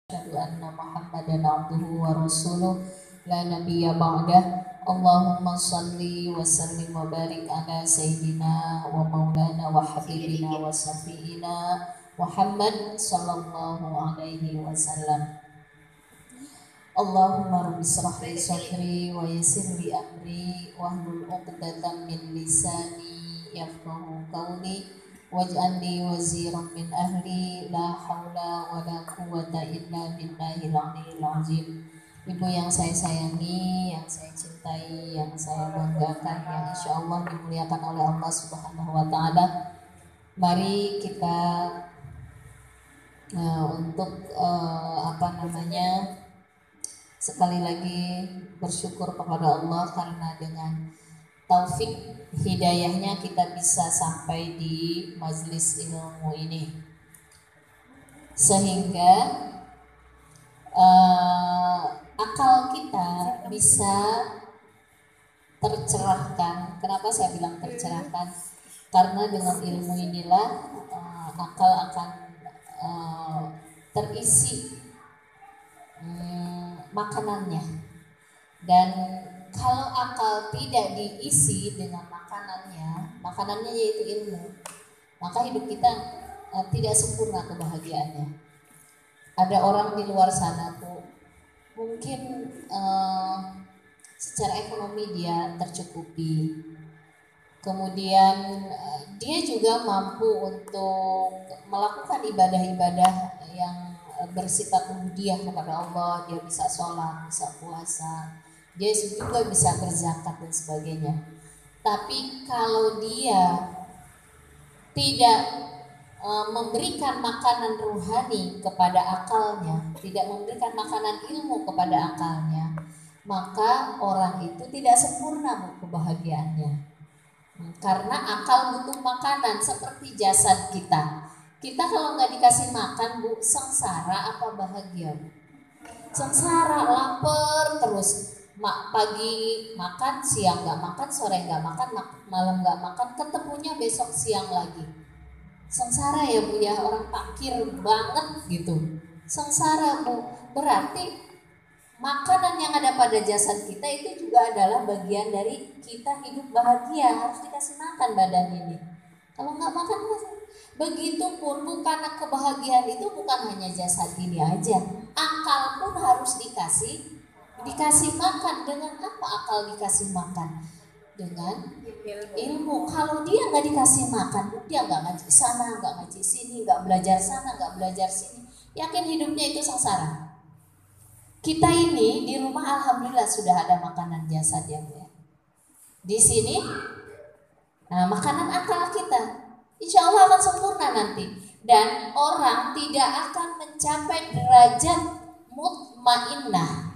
Asyhadu anna Muhammadan abduhu wa rasuluh la nabiyya ba'dah. Allahumma salli wa sallim wa barik ala sayyidina wa maulana wa habibina wa safiina Muhammad sallallahu alaihi wasallam. Allahumma rabbi israh li sadri wa yassir li amri wahlul 'uqdatam min lisani yafqahu qawli waj'alni waziran min ahli la haula wa la quwwata illa billahil aliyyil azim. Ibu yang saya sayangi, yang saya cintai, yang saya banggakan, yang insya Allah dimuliakan oleh Allah Subhanahu wa Ta'ala. Mari kita sekali lagi bersyukur kepada Allah karena dengan taufik hidayahnya kita bisa sampai di majlis ilmu ini, sehingga akal kita bisa tercerahkan. Kenapa saya bilang tercerahkan? Karena dengan ilmu inilah akal akan terisi makanannya. Dan kalau akal tidak diisi dengan makanannya yaitu ilmu, maka hidup kita tidak sempurna kebahagiaannya. Ada orang di luar sana tuh mungkin secara ekonomi dia tercukupi, kemudian dia juga mampu untuk melakukan ibadah-ibadah yang bersifat ubudiyah kepada Allah. Dia bisa sholat, bisa puasa, dia juga bisa berzakat dan sebagainya. Tapi kalau dia tidak memberikan makanan ruhani kepada akalnya, tidak memberikan makanan ilmu kepada akalnya, maka orang itu tidak sempurna kebahagiaannya. Karena akal butuh makanan seperti jasad kita. Kita kalau nggak dikasih makan, Bu, sengsara apa bahagia? Sengsara, lapar terus. Pagi makan, siang nggak makan, sore nggak makan, malam nggak makan, ketemunya besok siang lagi. Sengsara ya, Bu ya, orang fakir banget gitu. Sengsara, Bu. Berarti makanan yang ada pada jasad kita itu juga adalah bagian dari kita hidup bahagia. Harus dikasih makan badan ini. Kalau nggak makan, begitupun bukan kebahagiaan itu bukan hanya jasad ini aja. Akal pun harus dikasih makan. Dengan apa akal dikasih makan? Dengan ilmu. Kalau dia nggak dikasih makan, dia nggak ngaji sana, nggak ngaji sini, nggak belajar sana, nggak belajar sini, yakin hidupnya itu sengsara. Kita ini di rumah alhamdulillah sudah ada makanan jasad ya, Bu ya. Di sini, nah makanan akal kita, insya Allah akan sempurna nanti. Dan orang tidak akan mencapai derajat mutmainnah.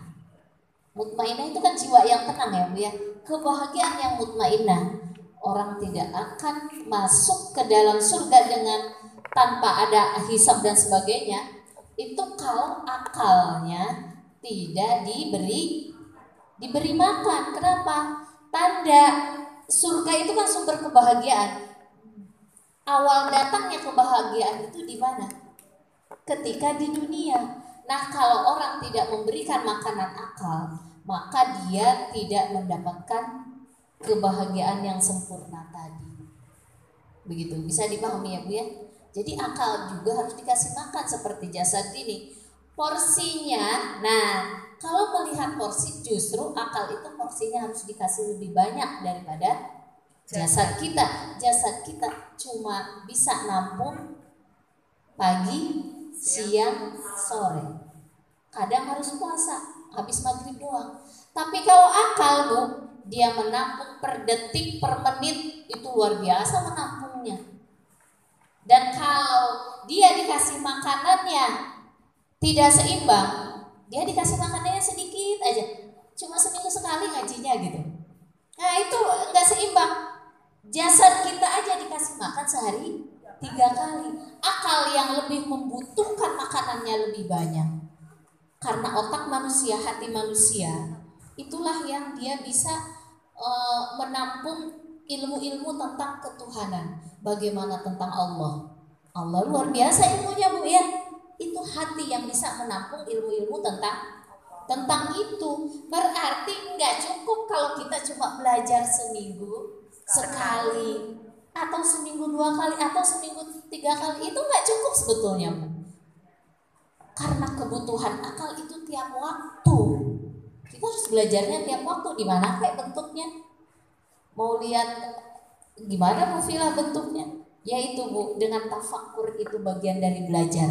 Mutmainnah itu kan jiwa yang tenang ya, Bu ya. Kebahagiaan yang mutmainnah. Orang tidak akan masuk ke dalam surga dengan tanpa ada hisab dan sebagainya. Itu kalau akalnya tidak diberi makan. Kenapa? Tanda surga itu kan sumber kebahagiaan. Awal datangnya kebahagiaan itu di mana? Ketika di dunia. Nah, kalau orang tidak memberikan makanan akal, maka dia tidak mendapatkan kebahagiaan yang sempurna tadi. Begitu, bisa dipahami ya, Bu ya? Jadi akal juga harus dikasih makan seperti jasad ini. Porsinya, nah kalau melihat porsi, justru akal itu porsinya harus dikasih lebih banyak daripada jasad kita. Jasad kita cuma bisa nampung pagi, siang, sore. Kadang harus puasa, habis maghrib doang. Tapi kalau akal, Bu, dia menampung per detik, per menit, itu luar biasa menampungnya. Dan kalau dia dikasih makanannya tidak seimbang, dia dikasih makanannya sedikit aja, cuma seminggu sekali ngajinya gitu. Nah itu nggak seimbang. Jasad kita aja dikasih makan sehari 3 kali. Akal yang lebih membutuhkan makanannya lebih banyak. Karena otak manusia, hati manusia, itulah yang dia bisa menampung ilmu-ilmu tentang ketuhanan. Bagaimana tentang Allah? Allah luar biasa ilmunya, Bu ya. itu hati yang bisa menampung ilmu-ilmu tentang itu. Berarti nggak cukup kalau kita cuma belajar seminggu sekali atau seminggu 2 kali atau seminggu 3 kali, itu nggak cukup sebetulnya, Bu. Karena kebutuhan akal itu tiap waktu. Kita harus belajarnya tiap waktu. Di mana kayak bentuknya? Mau lihat gimana Bu Vila bentuknya? Yaitu Bu, dengan tafakur itu bagian dari belajar.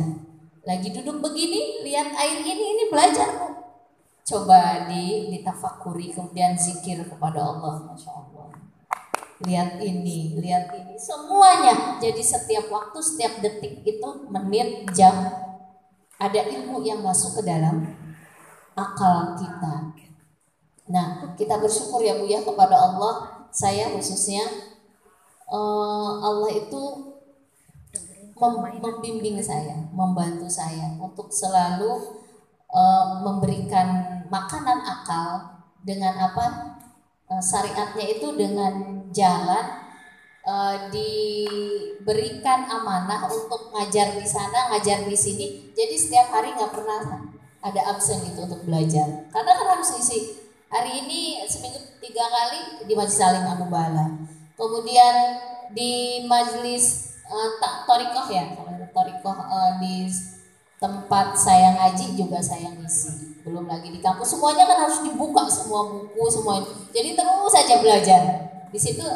Lagi duduk begini, lihat air ini belajar Bu. Coba ditafakuri, kemudian zikir kepada Allah, Masya Allah. Lihat ini, semuanya. Jadi setiap waktu, setiap detik itu, menit, jam, ada ilmu yang masuk ke dalam akal kita. Nah, kita bersyukur ya Bu ya kepada Allah. Saya khususnya Allah itu membimbing saya, membantu saya untuk selalu memberikan makanan akal dengan apa? Syariatnya itu dengan jalan diberikan amanah untuk ngajar di sana, ngajar di sini. Jadi setiap hari nggak pernah ada absen itu untuk belajar. Karena kan harus isi. Hari ini seminggu 3 kali di Majelis Salim Abu Bala. Kemudian di majelis Torikoh ya, Torikoh di tempat saya ngaji juga saya ngisi. Belum lagi di kampus, semuanya kan harus dibuka semua buku semuanya. Jadi terus saja belajar. Di situ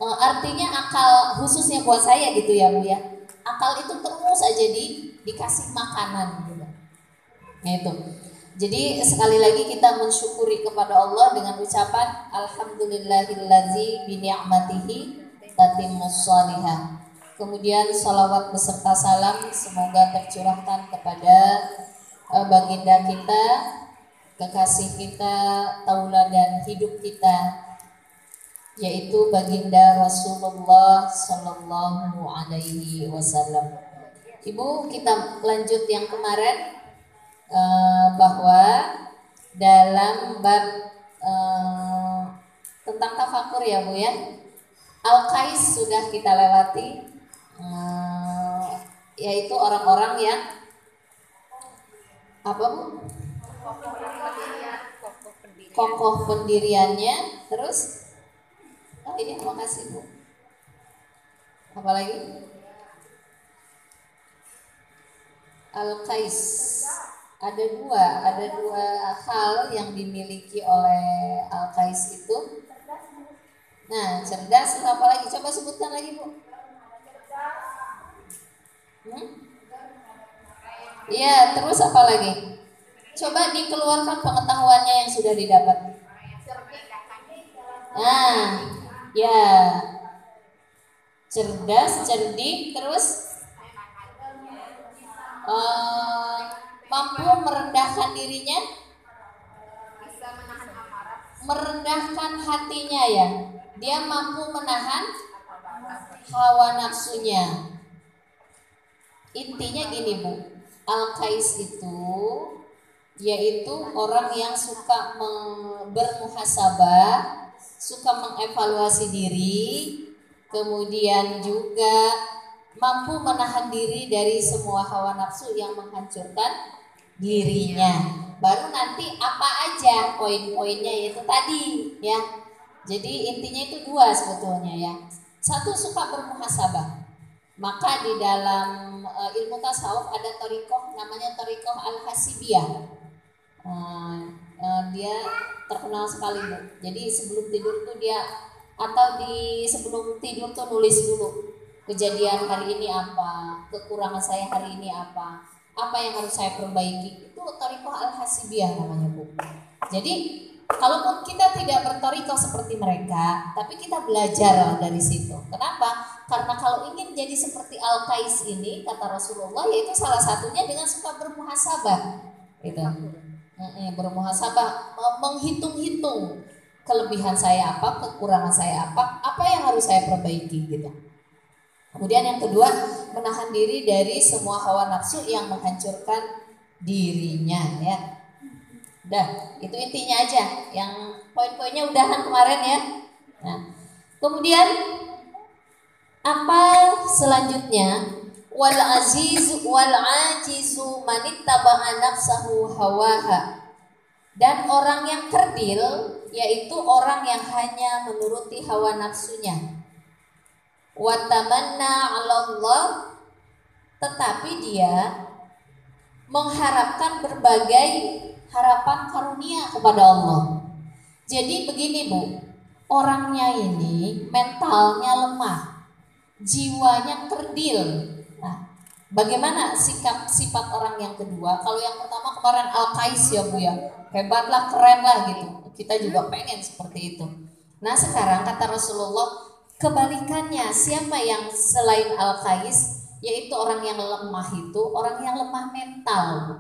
artinya akal khususnya buat saya gitu ya Bu ya. Akal itu terus aja dikasih makanan gitu. Nah itu. Jadi sekali lagi kita mensyukuri kepada Allah dengan ucapan alhamdulillahillazi bi ni'matihi tatimmus shalihah. Kemudian salawat beserta salam semoga tercurahkan kepada baginda kita, kekasih kita, tauladan hidup kita, yaitu baginda Rasulullah Sallallahu Alaihi Wasallam. Ibu, kita lanjut yang kemarin bahwa dalam bab tentang tafakur ya Bu ya, Al-Qais sudah kita lewati, yaitu orang-orang yang apa Bu? Kokoh pendiriannya. Terus ini terima kasih Bu. Apalagi? Al-Qais. Ada dua hal yang dimiliki oleh Al-Qais itu. Nah, cerdas, apa lagi? Coba sebutkan lagi Bu. Iya, terus apa lagi? Coba dikeluarkan pengetahuannya yang sudah didapat. Nah, ya, cerdas, cerdik, terus mampu merendahkan dirinya, merendahkan hatinya ya. Dia mampu menahan hawa nafsunya. Intinya gini Bu, Al-Qais itu yaitu orang yang suka bermuhasabah, suka mengevaluasi diri, kemudian juga mampu menahan diri dari semua hawa nafsu yang menghancurkan dirinya. Baru nanti apa aja poin-poinnya yaitu tadi ya. Jadi intinya itu dua sebetulnya ya. Satu, suka bermuhasabah. Maka di dalam ilmu tasawuf ada thariqah namanya thariqah al-hasibiyah. Dia terkenal sekali Bu. Jadi sebelum tidur tuh dia atau sebelum tidur tuh nulis dulu kejadian hari ini apa, kekurangan saya hari ini apa yang harus saya perbaiki. Itu thariqah al-hasibiyah namanya Bu. Jadi kalaupun kita tidak berthariqah seperti mereka, tapi kita belajar dari situ. Kenapa? Karena kalau ingin jadi seperti Al-Qais ini, kata Rasulullah, yaitu salah satunya dengan suka bermuhasabah. Gitu. Bermuhasabah, menghitung-hitung kelebihan saya apa, kekurangan saya apa yang harus saya perbaiki gitu. Kemudian yang kedua, menahan diri dari semua hawa nafsu yang menghancurkan dirinya ya. Udah, itu intinya aja. Yang poin-poinnya udahan kemarin ya. Nah, kemudian apa selanjutnya? wal aziz wal ajizu manittaba'a nafsahu hawaha. Dan orang yang kerdil yaitu orang yang hanya menuruti hawa nafsunya. Wa tamanna 'ala Allah, tetapi dia mengharapkan berbagai harapan karunia kepada Allah. Jadi begini Bu, orangnya ini mentalnya lemah, jiwanya kerdil. Nah, bagaimana sifat orang yang kedua? Kalau yang pertama kemarin Al-Qais ya Bu ya, hebatlah, keren lah gitu. Kita juga pengen seperti itu. Nah sekarang kata Rasulullah kebalikannya, siapa yang selain Al-Qais? Yaitu orang yang lemah itu, orang yang lemah mental Bu.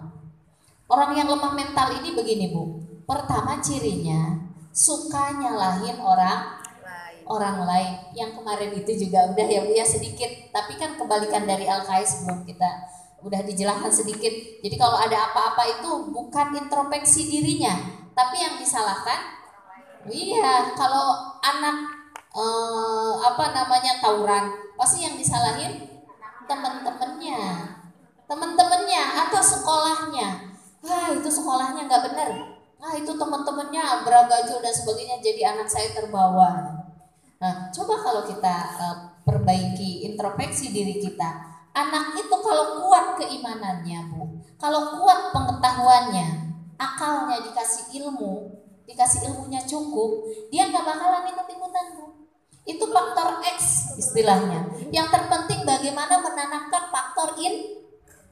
Orang yang lemah mental ini begini Bu, pertama cirinya suka nyalahin orang lain. Yang kemarin itu juga udah ya Bu ya sedikit, tapi kan kebalikan dari Al-Qais belum kita udah dijelaskan sedikit. Jadi kalau ada apa-apa itu bukan introspeksi dirinya, tapi yang disalahkan, iya kalau anak tawuran, pasti yang disalahin temen-temennya atau sekolahnya. Wah itu sekolahnya nggak bener, nah itu teman-temannya beragaju dan sebagainya, jadi anak saya terbawa. Nah coba kalau kita perbaiki introspeksi diri kita. Anak itu kalau kuat keimanannya Bu, kalau kuat pengetahuannya, akalnya dikasih ilmunya cukup, dia nggak bakalan ikut-ikutan Bu. Itu faktor X istilahnya. Yang terpenting bagaimana menanamkan faktor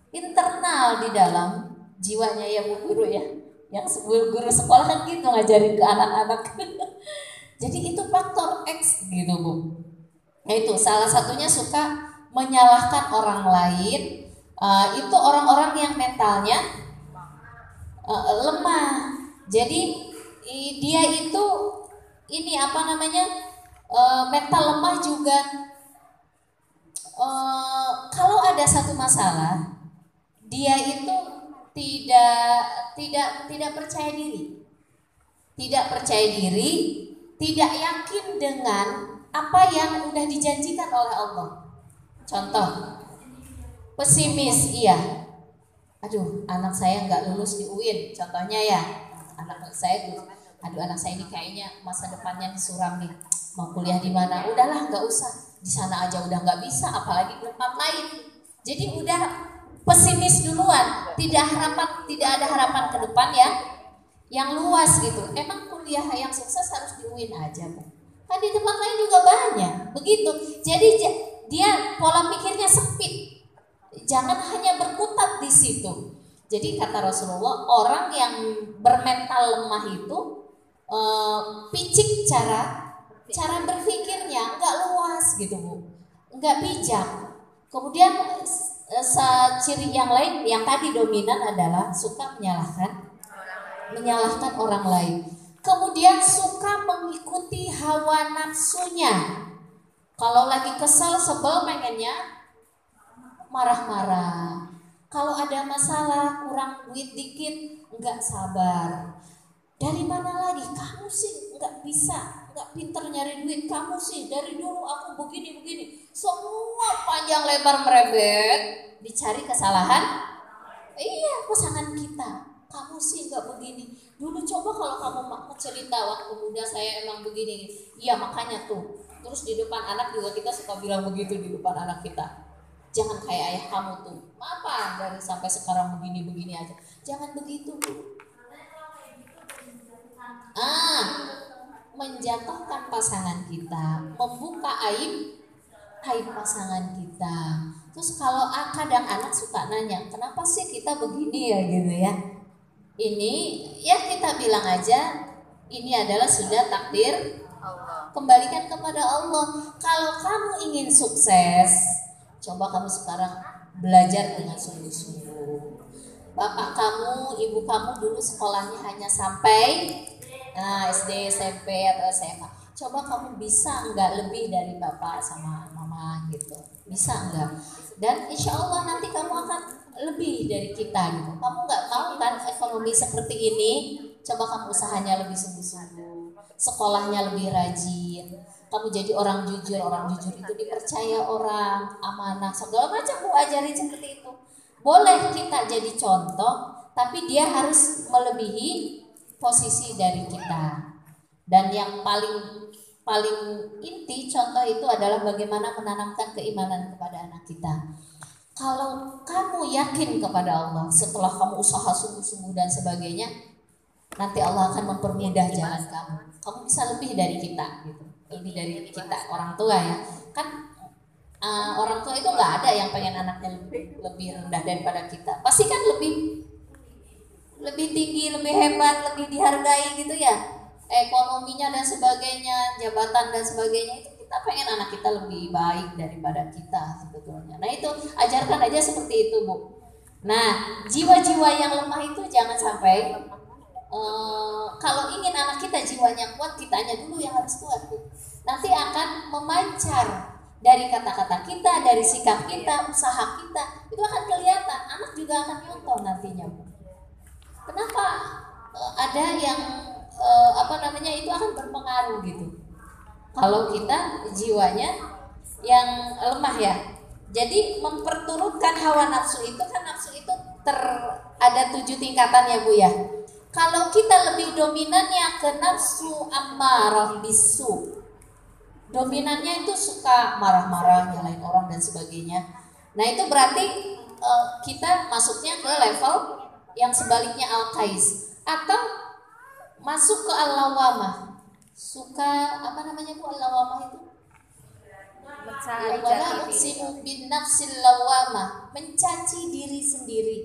internal di dalam jiwanya ya Bu guru ya. Yang guru sekolah kan gitu ngajarin ke anak-anak. Jadi itu faktor X gitu Bu. Nah itu salah satunya suka menyalahkan orang lain. Itu orang-orang yang mentalnya lemah. Jadi dia itu ini mental lemah juga. Kalau ada satu masalah, dia itu tidak percaya diri, tidak yakin dengan apa yang udah dijanjikan oleh Allah. Contoh, pesimis, iya. Aduh, anak saya nggak lulus di UIN, contohnya ya. Anak saya ini kayaknya masa depannya disuram nih. Mau kuliah di mana? Udahlah, nggak usah. Di sana aja udah nggak bisa, apalagi di tempat lain. Jadi udah pesimis duluan, tidak ada harapan ke depan ya, yang luas gitu. Emang kuliah yang sukses harus di UIN aja Bu? Kan di tempat lain juga banyak, begitu. Jadi dia pola pikirnya sempit, jangan hanya berkutat di situ. Jadi kata Rasulullah, orang yang bermental lemah itu picik cara berpikirnya, nggak luas gitu Bu, nggak bijak. Kemudian ciri yang lain yang tadi dominan adalah suka menyalahkan orang lain. Kemudian suka mengikuti hawa nafsunya. Kalau lagi kesal, sebel, pengennya marah-marah. Kalau ada masalah, kurang duit dikit, nggak sabar. Dari mana lagi? Kamu sih nggak bisa, nggak pinter nyari duit. Kamu sih dari dulu aku begini. Semua panjang lebar merebet, dicari kesalahan. Iya, pasangan kita. Kamu sih nggak begini. Dulu coba kalau kamu mau cerita waktu muda saya emang begini. Iya makanya tuh. Terus di depan anak juga kita suka bilang begitu di depan anak kita. Jangan kayak ayah kamu tuh. Apa dari sampai sekarang begini aja. Jangan begitu Bu. Menjatuhkan pasangan kita, membuka aib pasangan kita. Terus kalau kadang anak suka nanya, kenapa sih kita begini ya gitu ya. Ini ya kita bilang aja, ini adalah sudah takdir Allah. Kembalikan kepada Allah. Kalau kamu ingin sukses, coba kamu sekarang belajar dengan sungguh-sungguh. Bapak kamu, ibu kamu dulu sekolahnya hanya sampai SD, SMP atau SMA. Coba kamu bisa enggak lebih dari bapak sama mama gitu. Bisa enggak? Dan insya Allah nanti kamu akan lebih dari kita gitu. Kamu enggak mau kan ekonomi seperti ini? Coba kamu usahanya lebih sungguh-sungguh, sekolahnya lebih rajin. kamu jadi orang jujur itu dipercaya orang, amanah, segala macam Bu ajarin seperti itu. Boleh kita jadi contoh, tapi dia harus melebihi posisi dari kita. Dan yang paling inti contoh itu adalah bagaimana menanamkan keimanan kepada anak kita. Kalau kamu yakin kepada Allah, setelah kamu usaha sungguh-sungguh dan sebagainya, nanti Allah akan mempermudah jalan kamu. Kamu bisa lebih dari kita, gitu. Lebih dari kita orang tua ya. Kan orang tua itu nggak ada yang pengen anaknya lebih rendah daripada kita. Pasti kan lebih tinggi, lebih hebat, lebih dihargai gitu ya. Ekonominya dan sebagainya, jabatan dan sebagainya, itu kita pengen anak kita lebih baik daripada kita sebetulnya. Nah itu ajarkan aja seperti itu Bu. Nah jiwa-jiwa yang lemah itu jangan sampai kalau ingin anak kita jiwanya kuat, kitanya dulu yang harus kuat Bu. Nanti akan memancar dari kata-kata kita, dari sikap kita, usaha kita, itu akan kelihatan. Anak juga akan nyontoh nantinya Bu. Kenapa ada yang itu akan berpengaruh gitu. Kalau kita jiwanya yang lemah ya. Jadi memperturutkan hawa nafsu itu kan nafsu itu ada 7 tingkatan ya Bu ya. Kalau kita lebih dominannya ke nafsu ammarah bisu. Dominannya itu suka marah-marah, nyalain orang dan sebagainya. Nah itu berarti kita masuknya ke level yang sebaliknya al-qais atau masuk ke al-lawamah. Suka Bu al-lawamah itu? Wala uqsimu bin nafsil lawamah, mencaci diri sendiri.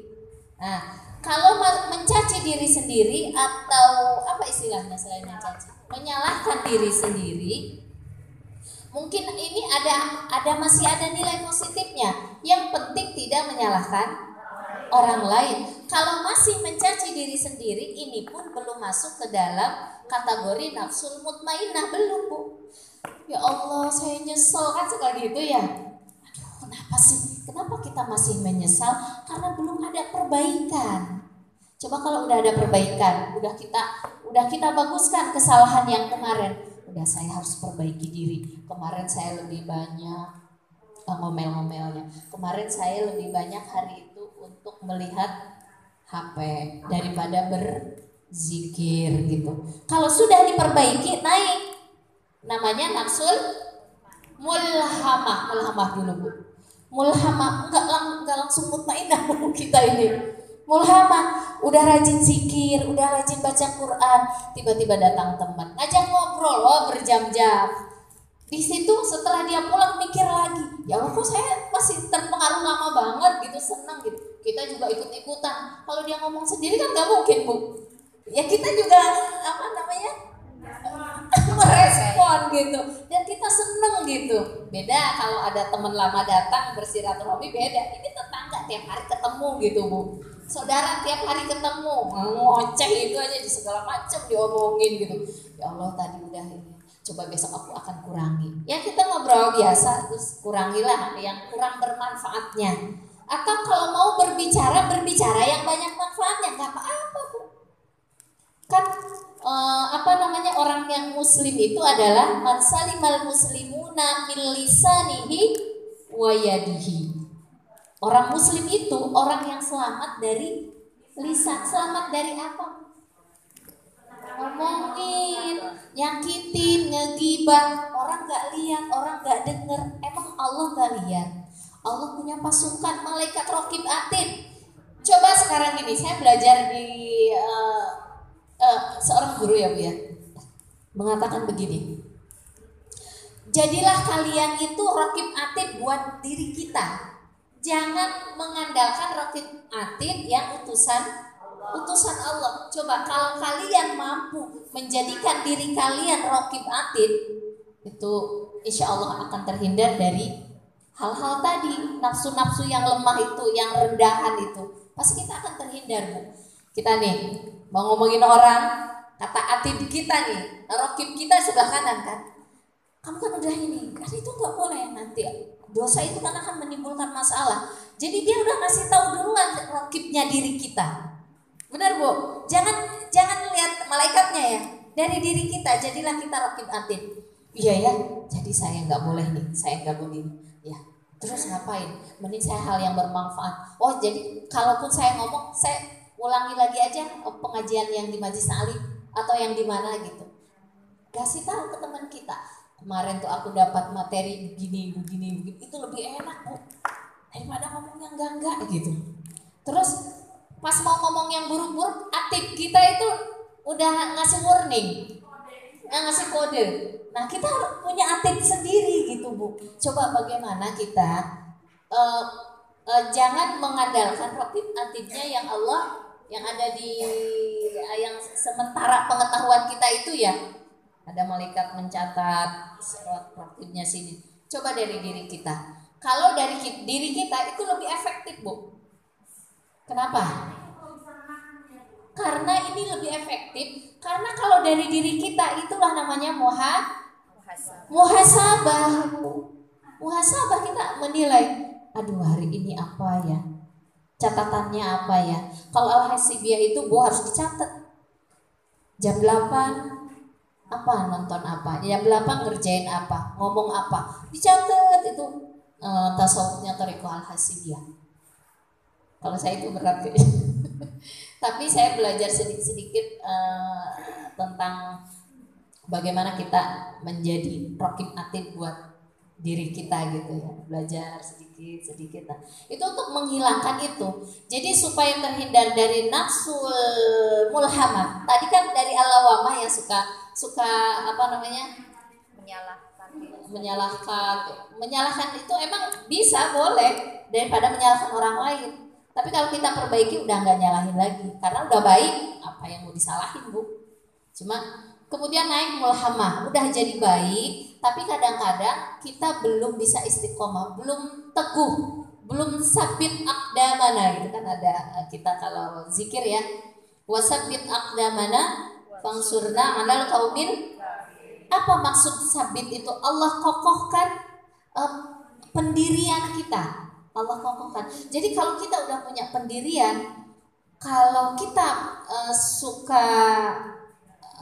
Nah, kalau mencaci diri sendiri atau apa istilahnya selain mencaci? Menyalahkan diri sendiri. Mungkin ini masih ada nilai positifnya. Yang penting tidak menyalahkan orang lain. Kalau masih mencaci diri sendiri, ini pun belum masuk ke dalam kategori nafsul mutmainnah, belum Bu. Ya Allah, saya nyesel kan suka gitu ya. Aduh, kenapa sih? Kenapa kita masih menyesal? Karena belum ada perbaikan. Coba kalau udah ada perbaikan, udah kita baguskan kesalahan yang kemarin. Udah saya harus perbaiki diri. Kemarin saya lebih banyak ngomel-ngomelnya. Kemarin saya lebih banyak hari itu untuk melihat HP daripada berzikir gitu. Kalau sudah diperbaiki naik, namanya nafsul mulhamah dulu Bu. Mulhamah enggak langsung mutmainnah kita ini. Mulhamah, udah rajin zikir, udah rajin baca Quran, tiba-tiba datang teman, ngajak ngobrol berjam-jam. Di situ setelah dia pulang mikir lagi, ya Allah kok saya masih terpengaruh lama banget gitu, senang gitu. Kita juga ikut-ikutan. Kalau dia ngomong sendiri kan nggak mungkin Bu. Ya kita juga merespon gitu. Dan kita seneng gitu. Beda kalau ada teman lama datang bersilaturahmi beda. Ini tetangga tiap hari ketemu gitu Bu. Saudara tiap hari ketemu, ngoceh itu aja di segala macam diomongin gitu. Ya Allah tadi udah ini. Coba besok aku akan kurangi. Ya kita ngobrol biasa terus kurangilah yang kurang bermanfaatnya. Atau kalau mau berbicara yang banyak manfaatnya, nggak apa-apa Bu. Kan orang yang muslim itu adalah man salimal muslimuna min lisanihi wa yadihi. Orang muslim itu orang yang selamat dari lisan. Selamat dari apa? Ngomongin, nyakitin, ngegibah, orang gak lihat, orang gak denger. Emang Allah gak lihat? Allah punya pasukan malaikat raqib atid. Coba sekarang ini saya belajar di seorang guru ya Bu ya, mengatakan begini. Jadilah kalian itu raqib atid buat diri kita. Jangan mengandalkan raqib atid yang utusan Allah. Coba kalau kalian mampu menjadikan diri kalian raqib atid, itu insya Allah akan terhindar dari hal-hal tadi, nafsu-nafsu yang lemah itu, yang rendahan itu, pasti kita akan terhindar Bu. Kita nih mau ngomongin orang, kata atid kita nih, raqib kita sebelah kanan kan. Kamu kan udah ini, kan itu nggak boleh nanti. Dosa itu kan akan menimbulkan masalah. Jadi dia udah ngasih tahu duluan raqibnya diri kita. Benar Bu? Jangan lihat malaikatnya ya. Dari diri kita, jadilah kita raqib atid. Iya ya, jadi saya nggak boleh nih, saya nggak boleh nih. Ya, terus ngapain? Mending saya hal yang bermanfaat. Oh, jadi kalaupun saya ngomong, saya ulangi lagi aja pengajian yang di Majelis Ta'lim atau yang di mana gitu. Kasih tahu ke teman kita. Kemarin tuh aku dapat materi begini, begini, begini. Itu lebih enak, Bu. Daripada ngomong yang enggak gitu. Terus pas mau ngomong yang buruk-buruk, aktif kita itu udah ngasih warning, ngasih kode. Nah, kita punya atlet sendiri gitu, Bu. Coba bagaimana kita uh, jangan mengandalkan atletnya yang Allah yang ada di yang sementara pengetahuan kita itu ya. Ada malaikat mencatat aktifnya sini. Coba dari diri kita. Kalau dari diri kita itu lebih efektif, Bu. Kenapa? Karena ini lebih efektif. Karena kalau dari diri kita itulah namanya muhasabah. Muhasabah kita menilai, aduh hari ini apa ya? Catatannya apa ya? Kalau Al-Hasibiyah itu Bu harus dicatat. Jam 8 apa nonton apa? Jam 8 ngerjain apa? Ngomong apa? Dicatat itu tasawufnya Thariqah Al-Hasibiyah. Kalau saya itu berat tapi saya belajar sedikit-sedikit tentang bagaimana kita menjadi raqib atid buat diri kita gitu ya, belajar sedikit-sedikit. Nah, itu untuk menghilangkan itu. Jadi supaya terhindar dari nafsul mulhamah. Tadi kan dari al-lawamah yang suka apa namanya? Menyalahkan itu emang bisa boleh daripada menyalahkan orang lain. Tapi kalau kita perbaiki udah nggak nyalahin lagi karena udah baik, apa yang mau disalahin, Bu? Cuma kemudian naik mulhamah, udah jadi baik, tapi kadang-kadang kita belum bisa istiqomah, belum teguh, belum sabit aqdamana gitu kan ada kita kalau zikir ya. Wasabit aqdamana fangsurna 'alal qaumil. Apa maksud sabit itu? Allah kokohkan pendirian kita. Allah kokohkan. Jadi kalau kita udah punya pendirian, kalau kita suka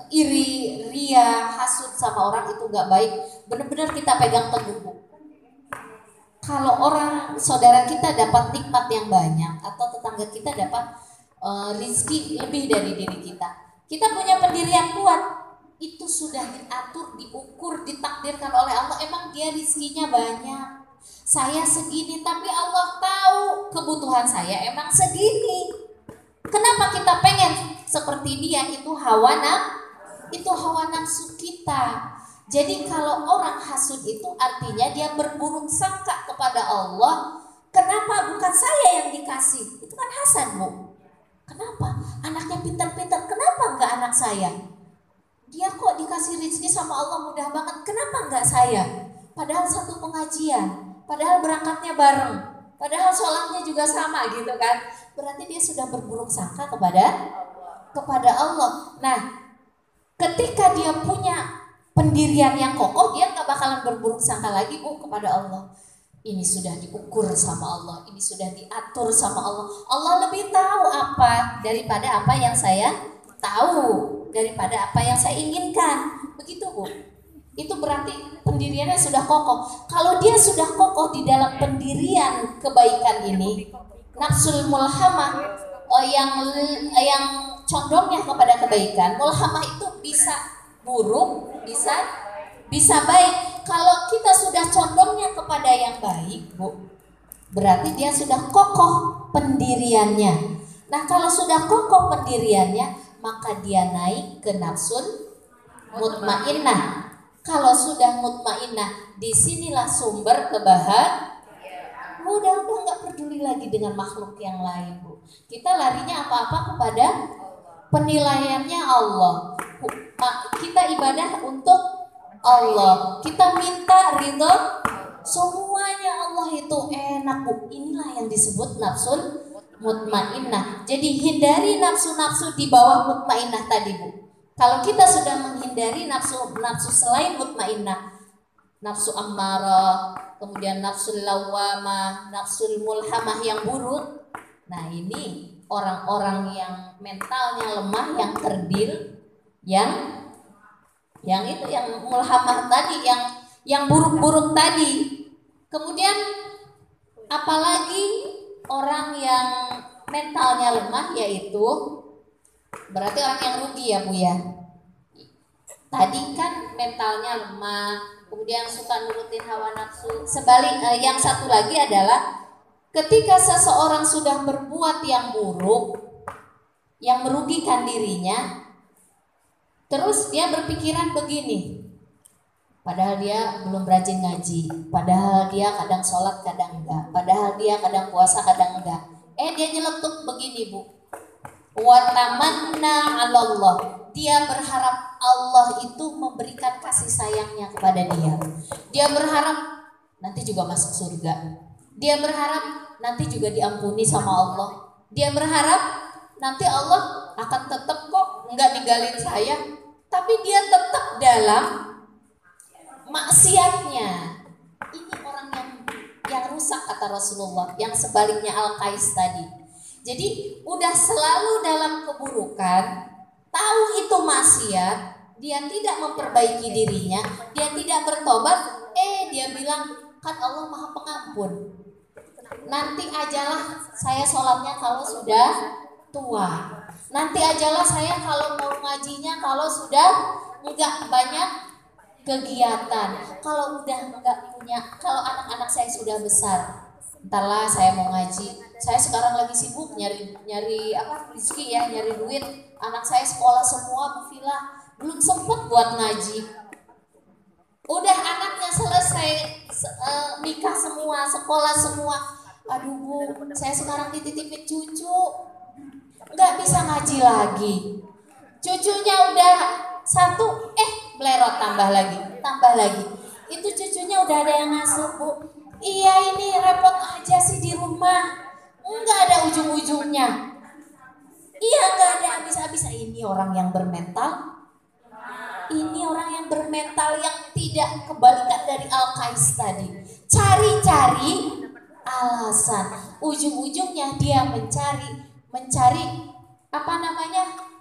iri, ria, hasut sama orang itu nggak baik. Benar-benar kita pegang teguh. Kalau orang saudara kita dapat nikmat yang banyak atau tetangga kita dapat rizki lebih dari diri kita, kita punya pendirian kuat. Itu sudah diatur, diukur, ditakdirkan oleh Allah. Emang dia rizkinya banyak. Saya segini, tapi Allah tahu kebutuhan saya emang segini. Kenapa kita pengen seperti dia? Itu hawa nafsu kita. Jadi kalau orang hasud itu artinya dia berburuk sangka kepada Allah. Kenapa bukan saya yang dikasih? Itu kan hasad, Bu. Kenapa? Anaknya pintar-pintar, kenapa enggak anak saya? Dia kok dikasih rezeki sama Allah mudah banget, kenapa enggak saya? Padahal satu pengajian, padahal berangkatnya bareng, padahal sholatnya juga sama gitu kan. Berarti dia sudah berburuk sangka kepada Allah. Nah, ketika dia punya pendirian yang kokoh, dia nggak bakalan berburuk sangka lagi, Bu, kepada Allah. Ini sudah diukur sama Allah, ini sudah diatur sama Allah. Allah lebih tahu apa daripada apa yang saya tahu, daripada apa yang saya inginkan. Begitu, Bu. Itu berarti pendiriannya sudah kokoh. Kalau dia sudah kokoh di dalam pendirian kebaikan ini, nafsul mulhamah yang condongnya kepada kebaikan, mulhamah itu bisa buruk, bisa baik. Kalau kita sudah condongnya kepada yang baik, Bu, berarti dia sudah kokoh pendiriannya. Nah, kalau sudah kokoh pendiriannya, maka dia naik ke nafsul mutmainnah. Kalau sudah mutmainnah, disinilah sumber kebahagiaan. Udah nggak peduli lagi dengan makhluk yang lain, Bu. Kita larinya apa-apa kepada penilaiannya Allah. Kita ibadah untuk Allah. Kita minta ridho, semuanya Allah itu enak, Bu. Inilah yang disebut nafsul mutmainnah. Jadi hindari nafsu-nafsu di bawah mutmainnah tadi, Bu. Kalau kita sudah menghindari nafsu selain mutmainnah, nafsu ammarah, kemudian nafsul lawamah, nafsul mulhamah yang buruk. Nah, ini orang-orang yang mentalnya lemah, yang kerdil, yang Yang itu yang mulhamah tadi, yang buruk-buruk tadi. Kemudian apalagi orang yang mentalnya lemah, yaitu berarti orang yang rugi ya Bu ya. Tadi kan mentalnya lemah, kemudian suka nurutin hawa nafsu. Yang satu lagi adalah ketika seseorang sudah berbuat yang buruk, yang merugikan dirinya, terus dia berpikiran begini, padahal dia belum rajin ngaji, padahal dia kadang sholat kadang enggak, padahal dia kadang puasa kadang enggak. Dia nyeletuk begini Bu, wa tamanna 'ala Allah. Dia berharap Allah itu memberikan kasih sayangnya kepada dia. Dia berharap nanti juga masuk surga. Dia berharap nanti juga diampuni sama Allah. Dia berharap nanti Allah akan tetap kok nggak ninggalin saya. Tapi dia tetap dalam maksiatnya. Ini orang yang rusak kata Rasulullah. Yang sebaliknya Al-Qais tadi. Jadi udah selalu dalam keburukan, tahu itu maksiat, dia tidak memperbaiki dirinya, dia tidak bertobat, dia bilang kan Allah Maha Pengampun. Nanti ajalah saya sholatnya kalau sudah tua. Nanti ajalah saya kalau mau ngajinya kalau sudah enggak banyak kegiatan. Kalau udah enggak punya, kalau anak-anak saya sudah besar, entarlah saya mau ngaji. Saya sekarang lagi sibuk nyari rezeki ya, nyari duit. Anak saya sekolah semua Bu Vila, belum sempet buat ngaji. Udah anaknya selesai nikah semua, sekolah semua. Aduh Bu, saya sekarang dititipin cucu, nggak bisa ngaji lagi. Cucunya udah satu, belerot tambah lagi. Itu cucunya udah ada yang ngasuh Bu. Iya ini repot aja sih di rumah, nggak ada ujung-ujungnya. Iya nggak ada habis-habis. Ini orang yang bermental. Ini orang yang bermental yang tidak kebalikan dari Al-Qais tadi. Cari-cari alasan. Ujung-ujungnya dia mencari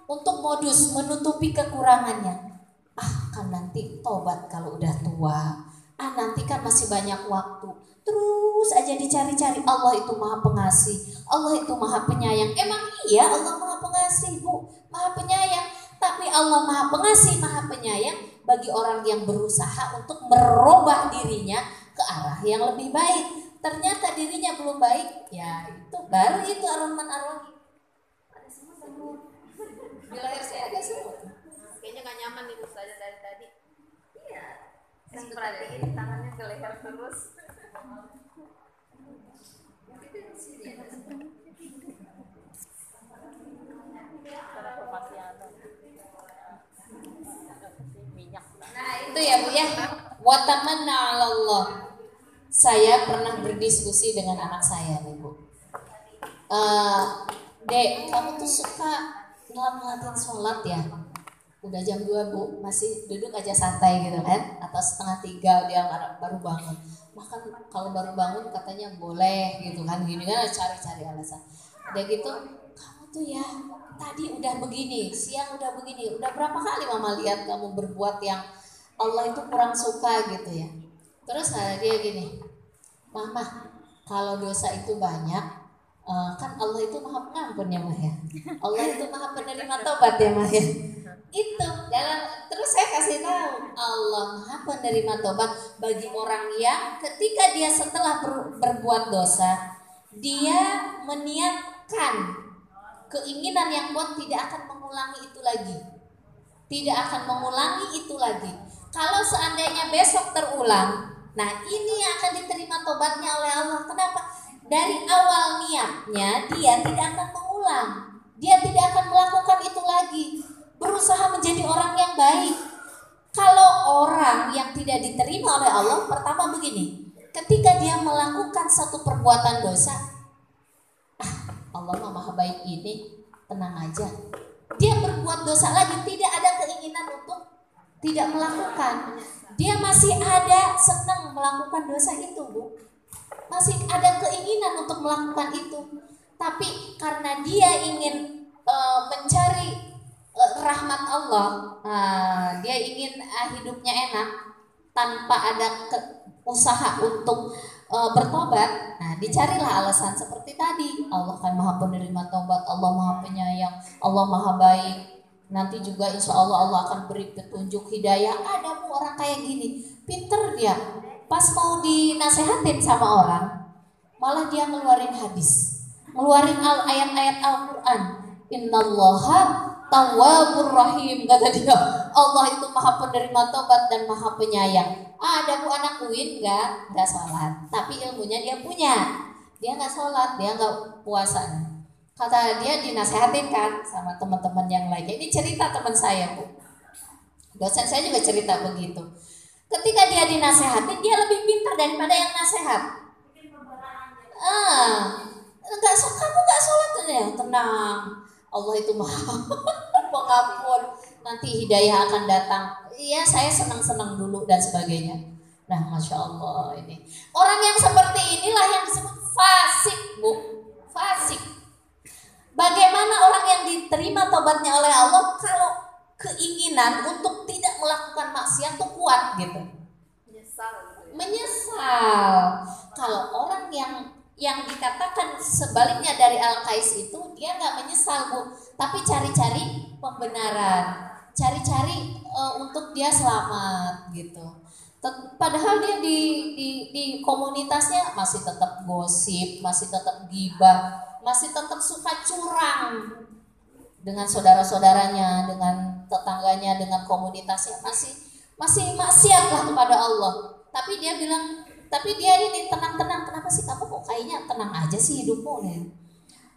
untuk modus menutupi kekurangannya. Kan nanti tobat kalau udah tua. Nanti kan masih banyak waktu. Terus aja dicari-cari. Allah itu Maha Pengasih, Allah itu Maha Penyayang. Emang iya Allah Maha Pengasih Bu, Maha Penyayang. Tapi Allah Maha Pengasih, Maha Penyayang bagi orang yang berusaha untuk merubah dirinya ke arah yang lebih baik. Ternyata dirinya belum baik, ya itu baru itu Ar-Rahman Ar-Rahim. Ada semut. Di leher saya ada semut. Kayaknya gak nyaman nih Ustazah dari tadi. Iya. Saya perhatiin tangannya ke leher terus. Nah itu ya Bu ya. Wa tamanna 'ala Allah. Saya pernah berdiskusi dengan anak saya nih Bu. Dek, kamu tuh suka ngelatin sholat ya? Udah jam 2 Bu, masih duduk aja santai gitu kan? Atau setengah 3 dia baru bangun. Bahkan kalau baru bangun katanya boleh gitu kan, gini kan cari-cari alasan. Udah gitu, kamu tuh ya tadi udah begini, siang udah begini, udah berapa kali mama lihat kamu berbuat yang Allah itu kurang suka gitu ya. Terus dia gini, Mama, kalau dosa itu banyak, kan Allah itu Maha Pengampun ya Mah ya. Allah itu Maha Penerima Tobat ya Mah ya. Itu terus saya kasih tahu, Allah Maha Penerima Tobat bagi orang yang ketika dia setelah berbuat dosa, dia meniatkan keinginan yang kuat tidak akan mengulangi itu lagi. Tidak akan mengulangi itu lagi. Kalau seandainya besok terulang, nah ini yang akan diterima tobatnya oleh Allah. Kenapa? Dari awal niatnya dia tidak akan mengulang. Dia tidak akan melakukan itu lagi. Berusaha menjadi orang yang baik. Kalau orang yang tidak diterima oleh Allah, pertama begini, ketika dia melakukan satu perbuatan dosa, Allah Maha baik ini, tenang aja. Dia berbuat dosa lagi, tidak ada keinginan untuk tidak melakukan. Dia masih ada senang melakukan dosa itu Bu. Masih ada keinginan untuk melakukan itu. Tapi karena dia ingin mencari rahmat Allah, dia ingin hidupnya enak tanpa ada usaha untuk bertobat. Nah, dicarilah alasan seperti tadi. Allah kan maha penerima tobat, Allah maha penyayang, Allah maha baik. Nanti juga insya Allah Allah akan beri petunjuk hidayah. Ada orang kayak gini, pinter dia. Pas mau dinasehatin sama orang, malah dia ngeluarin hadis, ngeluarin ayat-ayat Al-Quran. Innallaha tawwabur rahim, kata dia. Allah itu maha penerima tobat dan maha penyayang. Ada bu anak UIN nggak sholat, tapi ilmunya dia punya. Dia nggak sholat, dia nggak puasa. Kata dia dinasehatin kan sama teman-teman yang lain. Ini cerita teman saya bu. Dosen saya juga cerita begitu. Ketika dia dinasehatin, dia lebih pintar daripada yang nasehat. Kamu nggak sholat ya? Tenang, Allah itu maha pengampun. Nanti hidayah akan datang. Iya, saya senang-senang dulu dan sebagainya. Nah, masya Allah ini orang yang seperti inilah yang disebut fasik, bu. Fasik. Bagaimana orang yang diterima tobatnya oleh Allah kalau keinginan untuk tidak melakukan maksiat itu kuat gitu. Menyesal. Kalau orang yang dikatakan sebaliknya dari Al-Qais itu, dia nggak menyesal bu, tapi cari-cari pembenaran, cari-cari untuk dia selamat gitu. Padahal dia di komunitasnya masih tetap gosip, masih tetap gibah, masih tetap suka curang dengan saudara-saudaranya, dengan tetangganya, dengan komunitasnya, masih maksiat lah kepada Allah. Tapi dia bilang, tapi dia ini tenang-tenang. Kenapa sih kamu kok kayaknya tenang aja sih hidupmu nih?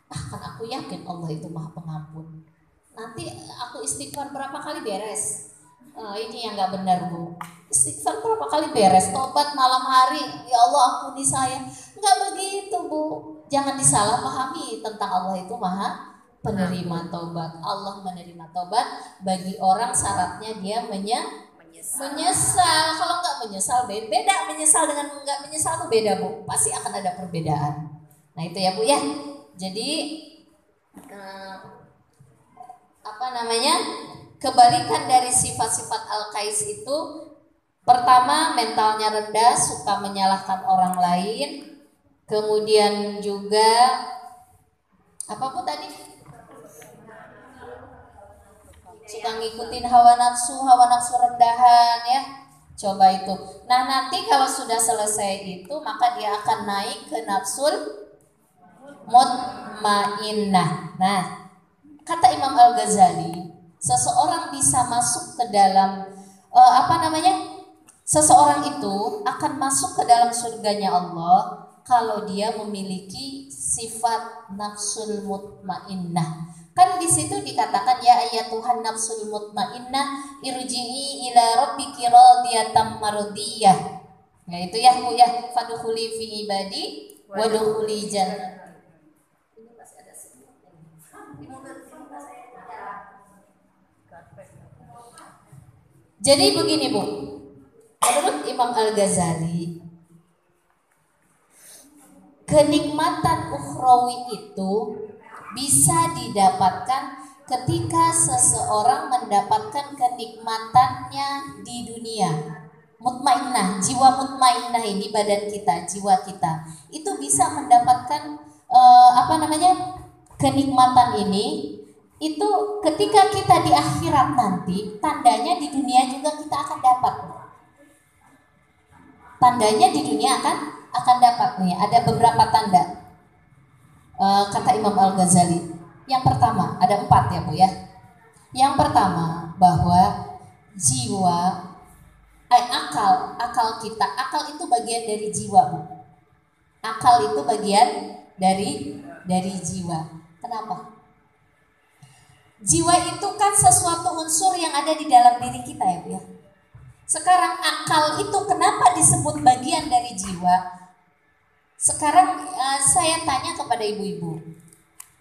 Kan aku yakin Allah itu maha pengampun. Nanti aku istighfar berapa kali beres. Ini yang nggak benar bu. Istighfar berapa kali beres. Tobat malam hari, ya Allah ampuni saya. Nggak begitu bu. Jangan disalahpahami tentang Allah itu maha penerima tobat. Allah menerima tobat bagi orang syaratnya dia menyesal. Kalau nggak menyesal beda. Menyesal dengan nggak menyesal itu beda bu. Pasti akan ada perbedaan. Nah itu ya bu ya. Jadi kebalikan dari sifat-sifat Al-Qais itu, pertama mentalnya rendah, suka menyalahkan orang lain. Kemudian juga apa bu tadi? Suka ngikutin hawa nafsu rendahan ya. Coba itu. Nah nanti kalau sudah selesai itu, maka dia akan naik ke nafsul mutmainnah. Nah, kata Imam Al-Ghazali, seseorang bisa masuk ke dalam seseorang itu akan masuk ke dalam surganya Allah kalau dia memiliki sifat nafsul mutmainnah. Kan di situ dikatakan ya ayyatuhan nafsul mutmainnah irji'i ila rabbiki radiyatan mardiyah. Nah itu ya Bu ya, fadkhuli fi ibadi wadkhuli jannah. Jadi begini Bu, menurut Imam Al-Ghazali, kenikmatan ukhrawi itu bisa didapatkan ketika seseorang mendapatkan kenikmatannya di dunia. Mutmainnah, jiwa mutmainnah ini badan kita, jiwa kita itu bisa mendapatkan kenikmatan ini. Itu ketika kita di akhirat nanti, tandanya di dunia juga kita akan dapat. Tandanya di dunia akan dapat nih. Ada beberapa tanda. Kata Imam Al-Ghazali. Yang pertama, ada 4 ya Bu ya. Yang pertama, bahwa jiwa, akal kita, akal itu bagian dari jiwa Bu. Akal itu bagian dari jiwa. Kenapa? Jiwa itu kan sesuatu unsur yang ada di dalam diri kita ya Bu ya. Sekarang akal itu kenapa disebut bagian dari jiwa? Sekarang saya tanya kepada ibu-ibu.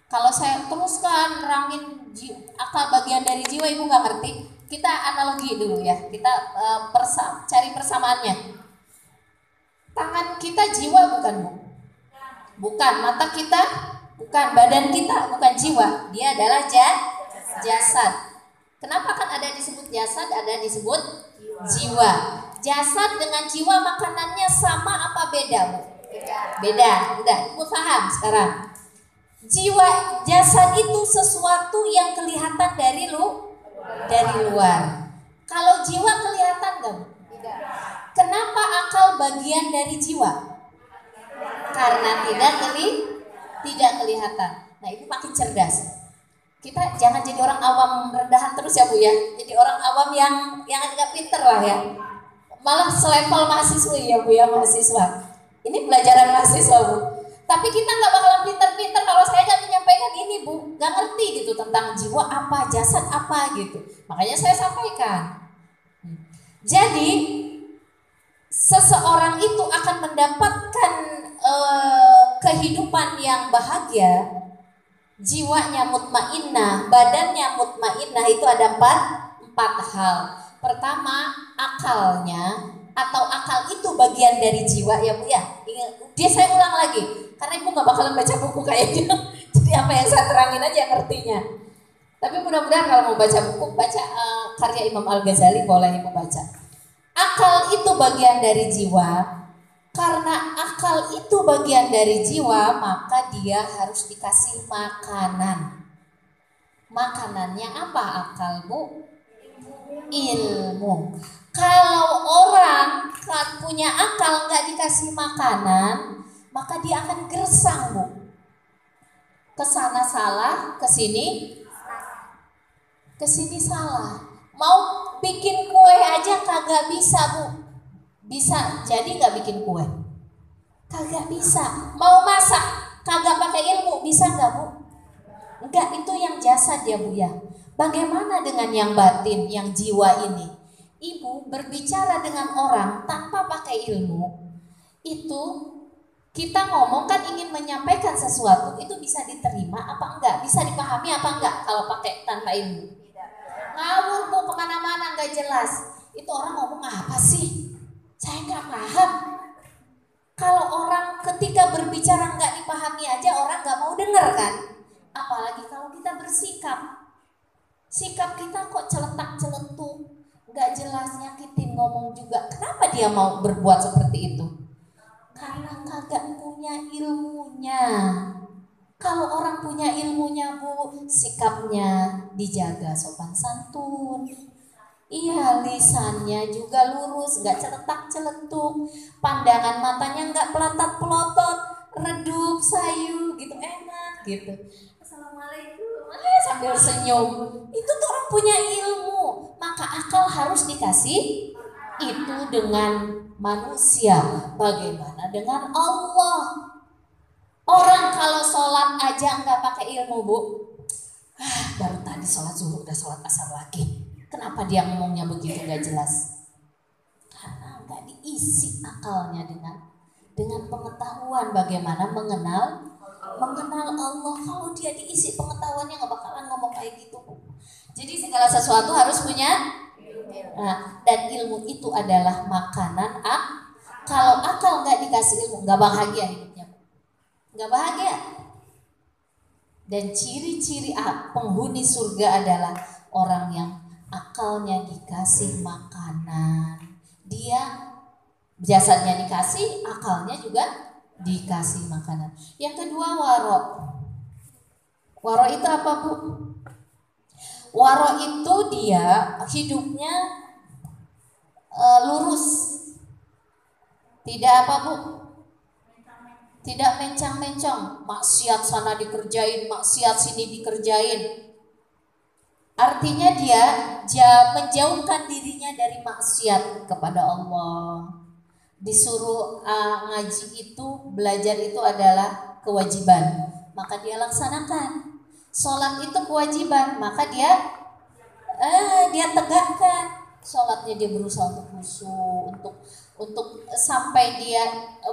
Kalau saya teruskan nerangin akal bagian dari jiwa, ibu nggak ngerti. Kita analogi dulu ya. Kita cari persamaannya. Tangan kita jiwa bukan Bu? Bukan. Mata kita bukan. Badan kita bukan jiwa. Dia adalah jasad. Kenapa kan ada disebut jasad, ada disebut jiwa. Jasad dengan jiwa makanannya sama apa beda, Bu? Beda. Udah, Ibu paham sekarang. Jiwa, jasad itu sesuatu yang kelihatan dari luar. Kalau jiwa kelihatan nggak, Bu? Kenapa akal bagian dari jiwa? Karena tidak kelihatan. Nah, itu makin cerdas. Kita jangan jadi orang awam rendahan terus ya, Bu ya. Jadi orang awam yang agak pinter lah ya. Malah selevel mahasiswa ya, Bu ya, mahasiswa. Ini pelajaran mahasiswa, Bu. Tapi kita nggak bakalan pinter-pinter kalau saya nggak menyampaikan ini, Bu. Nggak ngerti gitu tentang jiwa apa, jasad apa gitu. Makanya saya sampaikan. Jadi seseorang itu akan mendapatkan kehidupan yang bahagia, jiwanya mutmainnah, badannya mutmainnah, itu ada empat hal. Pertama, akalnya, atau akal itu bagian dari jiwa ya, Bu ya. Dia saya ulang lagi, karena Ibu nggak bakalan baca buku kayaknya. Jadi apa yang saya terangin aja ngertinya. Tapi mudah-mudahan kalau mau baca buku, baca karya Imam Al-Ghazali, boleh Ibu baca. Akal itu bagian dari jiwa. Karena akal itu bagian dari jiwa, maka dia harus dikasih makanan. Makanannya apa akal, Bu? Ilmu. Kalau orang punya akal nggak dikasih makanan, maka dia akan gersang, Bu. Kesana salah, kesini salah. Mau bikin kue aja kagak bisa, Bu. Bisa jadi nggak bikin kue? Kagak bisa. Mau masak kagak pakai ilmu, bisa nggak, Bu? Enggak, itu yang jasad ya, Bu ya. Bagaimana dengan yang batin, yang jiwa ini? Ibu berbicara dengan orang tanpa pakai ilmu, itu kita ngomong kan ingin menyampaikan sesuatu, itu bisa diterima apa enggak? Bisa dipahami apa enggak kalau pakai tanpa ilmu? Ngawur, Bu, kemana-mana nggak jelas. Itu orang ngomong apa sih? Saya nggak paham. Kalau orang ketika berbicara nggak dipahami aja orang nggak mau dengar kan? Apalagi kalau kita bersikap. Sikap kita kok celetak-celetuk, nggak jelas, nyakitin, ngomong juga. Kenapa dia mau berbuat seperti itu? Karena kagak punya ilmunya. Kalau orang punya ilmunya, Bu, sikapnya dijaga sopan santun. Iya, lisannya juga lurus, nggak celetak-celetuk, pandangan matanya nggak pelotot-pelotot, redup, sayu, gitu, enak, gitu. Assalamualaikum, sambil senyum. Itu tuh orang punya ilmu, maka akal harus dikasih. Itu dengan manusia, bagaimana dengan Allah? Orang kalau sholat aja nggak pakai ilmu, Bu. Baru tadi sholat zuhur udah sholat asar lagi. Kenapa dia ngomongnya begitu gak jelas? Karena gak diisi akalnya dengan pengetahuan bagaimana mengenal Allah. Kalau dia diisi pengetahuannya gak bakalan ngomong kayak gitu. Jadi segala sesuatu harus punya. Nah, dan ilmu itu adalah makanan. Kalau akal gak dikasih ilmu, gak bahagia hidupnya. Gak bahagia. Dan ciri-ciri penghuni surga adalah orang yang akalnya dikasih makanan, dia jasadnya dikasih, akalnya juga dikasih makanan. Yang kedua, waro. Waro itu apa, Bu? Waro itu dia hidupnya lurus, tidak apa, Bu? Tidak mencang-mencong, maksiat sana dikerjain, maksiat sini dikerjain. Artinya dia menjauhkan dirinya dari maksiat kepada Allah. Disuruh ngaji itu, belajar itu adalah kewajiban, maka dia laksanakan. Sholat itu kewajiban, maka dia tegakkan. Sholatnya dia berusaha untuk khusyuk, untuk sampai dia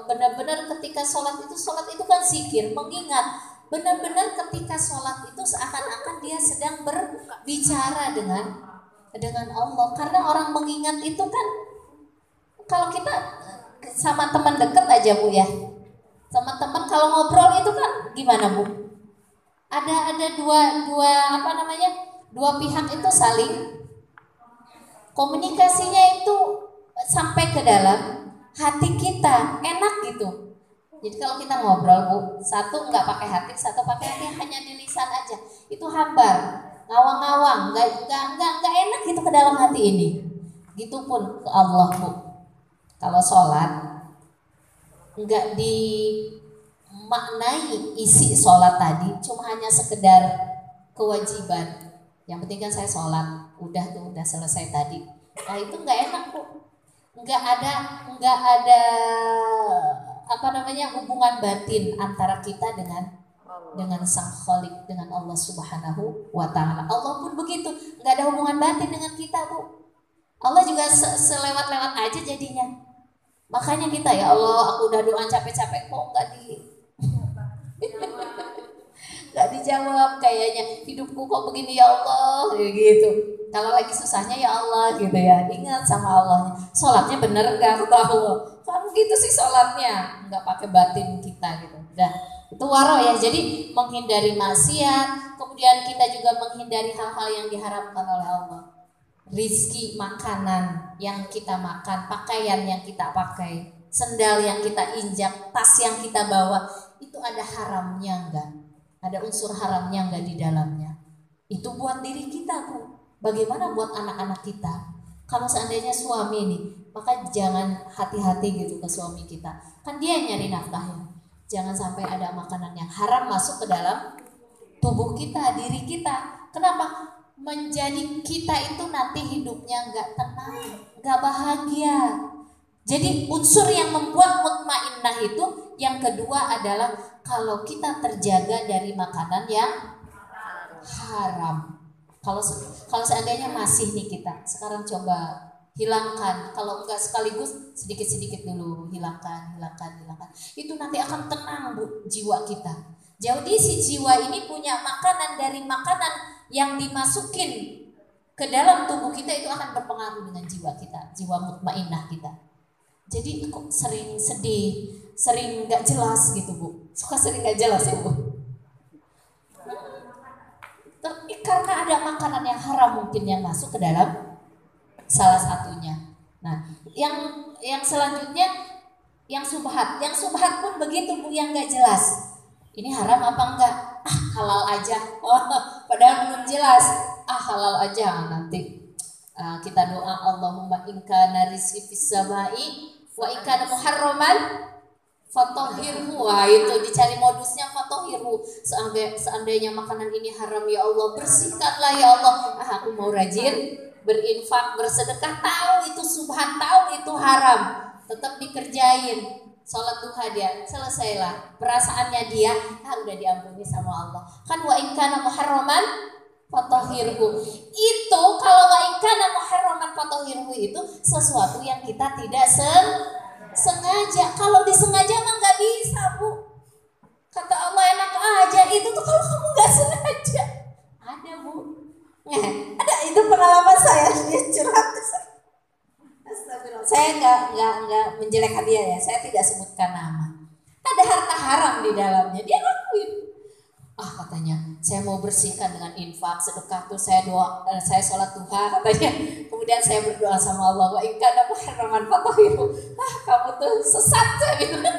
benar-benar ketika sholat itu kan zikir, mengingat. Benar-benar ketika sholat itu seakan-akan dia sedang berbicara dengan Allah. Karena orang mengingat itu kan, kalau kita sama teman dekat aja, Bu ya, sama teman kalau ngobrol itu kan gimana, Bu? Ada dua Dua pihak itu saling komunikasinya itu sampai ke dalam hati kita, enak gitu. Jadi kalau kita ngobrol Bu, satu nggak pakai hati, satu pakai hati, hanya di lisan aja, itu hambar, ngawang-ngawang, nggak enak gitu ke dalam hati ini. Gitupun ke Allah Bu. Kalau sholat nggak dimaknai isi sholat tadi, cuma hanya sekedar kewajiban. Yang penting kan saya sholat, udah selesai tadi. Nah itu nggak enak Bu. Nggak ada hubungan batin antara kita dengan Sang Khalik, dengan Allah Subhanahu wa Ta'ala. Allah pun begitu, nggak ada hubungan batin dengan kita Bu. Allah juga selewat-lewat aja jadinya. Makanya kita, ya Allah, aku udah doa capek-capek kok nggak dijawab, kayaknya hidupku kok begini ya Allah, gitu. Kalau lagi susahnya ya Allah gitu ya, ingat sama Allahnya. Sholatnya bener nggak tahu, kan gitu sih sholatnya, nggak pakai batin kita gitu. Dan itu waro ya, jadi menghindari maksiat, kemudian kita juga menghindari hal-hal yang diharamkan oleh Allah. Rizki, makanan yang kita makan, pakaian yang kita pakai, sendal yang kita injak, tas yang kita bawa, itu ada haramnya enggak? Ada unsur haramnya enggak di dalamnya? Itu buat diri kita Bu. Bagaimana buat anak-anak kita? Kalau seandainya suami nih, maka jangan hati-hati gitu ke suami kita. Kan dia yang nyari nafkahnya. Jangan sampai ada makanan yang haram masuk ke dalam tubuh kita, diri kita. Kenapa? Menjadi kita itu nanti hidupnya nggak tenang, nggak bahagia. Jadi unsur yang membuat mutmainnah itu yang kedua adalah kalau kita terjaga dari makanan yang haram. Kalau seandainya masih nih kita, sekarang coba hilangkan. Kalau enggak sekaligus sedikit-sedikit dulu hilangkan. Itu nanti akan tenang Bu jiwa kita. Jadi si jiwa ini punya makanan, dari makanan yang dimasukin ke dalam tubuh kita itu akan berpengaruh dengan jiwa kita, jiwa mutmainnah kita. Jadi kok sering sedih, sering nggak jelas gitu Bu. Suka sering nggak jelas ya Bu. Karena ada makanan yang haram mungkin yang masuk ke dalam salah satunya. Nah, yang selanjutnya yang subhat pun begitu Bu, yang nggak jelas. Ini haram apa enggak? Halal aja. Padahal belum jelas. Halal aja nanti. Kita doa Allahumma in kana rizqi fis samai wa in kana muharraman fatahhirhu. Wah, itu dicari modusnya fatahhirhu. Seandainya makanan ini haram ya Allah, bersihkanlah ya Allah. Aku mau rajin berinfak, bersedekah, tahu itu subhan, tahu itu haram, tetap dikerjain. Sholat duha dia, selesailah. Perasaannya dia, udah diampuni sama Allah. Kan wa in kana muharraman fatahhirhu. Itu kalau wa in kana muharraman fatahhirhu itu sesuatu yang kita tidak sengaja. Kalau disengaja mah nggak bisa Bu. Kata Allah enak aja. Itu tuh kalau kamu nggak sengaja. Ada Bu. Ada, itu pengalaman saya. Dia curhat. Saya nggak menjelekkan dia ya. Saya tidak sebutkan nama. Ada harta haram di dalamnya. Dia lakuin. Katanya saya mau bersihkan dengan infak, sedekah tuh saya sholat duha katanya. Kemudian saya berdoa sama Allah, wa in kana muharraman fatahhiru. Kamu tuh sesat saya bilang.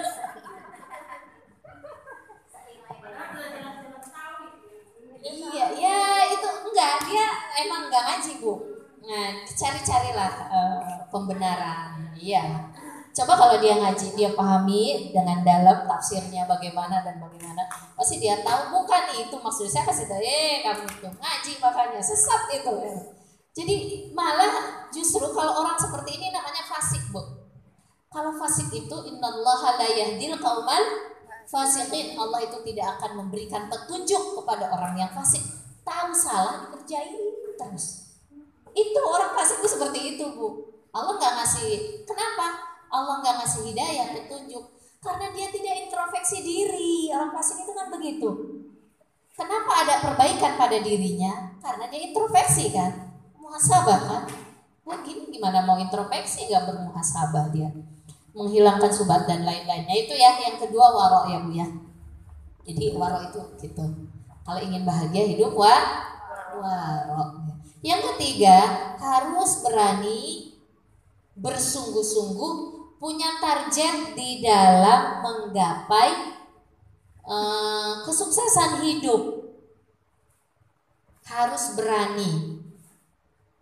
Iya, ya itu enggak, dia emang enggak ngaji Bu. Nah, cari-carilah pembenaran. Iya. Coba kalau dia ngaji, dia pahami dengan dalam tafsirnya bagaimana dan bagaimana. Pasti dia tahu bukan itu maksud saya, kasih tahu kamu itu ngaji makanya sesat itu. Jadi malah justru kalau orang seperti ini namanya fasik Bu. Kalau fasik itu innallaha la yahdil qauman fasiqin. Allah itu tidak akan memberikan petunjuk kepada orang yang fasik. Tahu salah dikerjain terus. Itu orang fasik itu seperti itu Bu. Allah nggak ngasih. Kenapa? Allah nggak ngasih hidayah, petunjuk, karena dia tidak introspeksi diri. Orang fasik itu kan begitu. Kenapa ada perbaikan pada dirinya? Karena dia introspeksi kan, muhasabah kan. Mungkin gimana mau introspeksi nggak bermuhasabah dia, menghilangkan subhat dan lain-lainnya. Itu ya yang kedua waro ya Bu ya. Jadi waro itu gitu. Kalau ingin bahagia hidup warok. Yang ketiga, harus berani bersungguh-sungguh punya target di dalam menggapai kesuksesan hidup. Harus berani.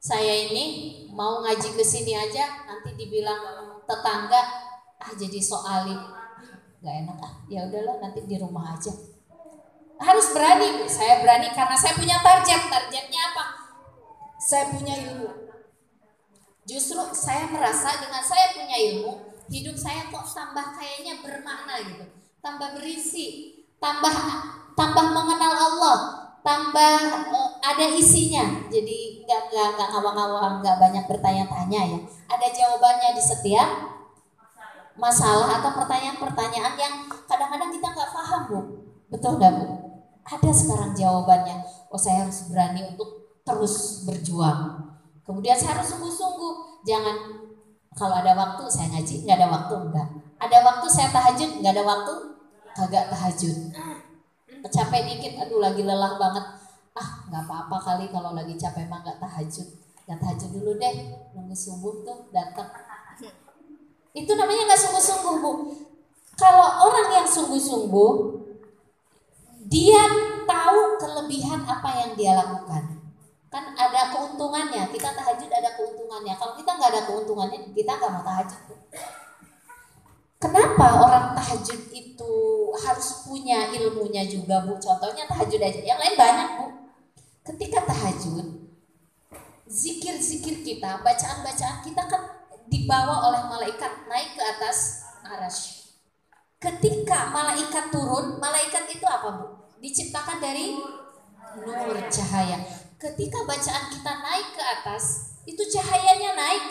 Saya ini mau ngaji ke sini aja nanti dibilang tetangga, jadi soalin, nggak enak ya udahlah nanti di rumah aja. Harus berani. Saya berani karena saya punya target. Targetnya apa? Saya punya ilmu. Justru saya merasa dengan saya punya ilmu, hidup saya kok tambah kayaknya bermakna gitu, tambah berisi, tambah mengenal Allah, tambah ada isinya. Jadi nggak ngawang-ngawang, nggak banyak bertanya-tanya ya. Ada jawabannya di setiap masalah atau pertanyaan-pertanyaan yang kadang-kadang kita nggak paham, Bu. Betul nggak, Bu? Ada sekarang jawabannya. Oh, saya harus berani untuk terus berjuang. Kemudian saya harus sungguh-sungguh. Jangan kalau ada waktu saya ngaji, nggak ada waktu enggak. Ada waktu saya tahajud, nggak ada waktu kagak tahajud. Capek dikit, aduh lagi lelah banget. Nggak apa-apa kali kalau lagi capek mah nggak tahajud. Nggak tahajud dulu deh, nunggu subuh tuh datang. Itu namanya nggak sungguh-sungguh, Bu. Kalau orang yang sungguh-sungguh, dia tahu kelebihan apa yang dia lakukan. Kan ada keuntungannya. Kita tahajud ada keuntungannya. Kalau kita nggak ada keuntungannya, kita nggak mau tahajud. Kenapa orang tahajud itu harus punya ilmunya juga, Bu? Contohnya tahajud aja. Yang lain banyak, Bu. Ketika tahajud, zikir-zikir kita, bacaan-bacaan kita kan dibawa oleh malaikat naik ke atas arasy. Ketika malaikat turun, malaikat itu apa, Bu? Diciptakan dari nur, cahaya. Ketika bacaan kita naik ke atas, itu cahayanya naik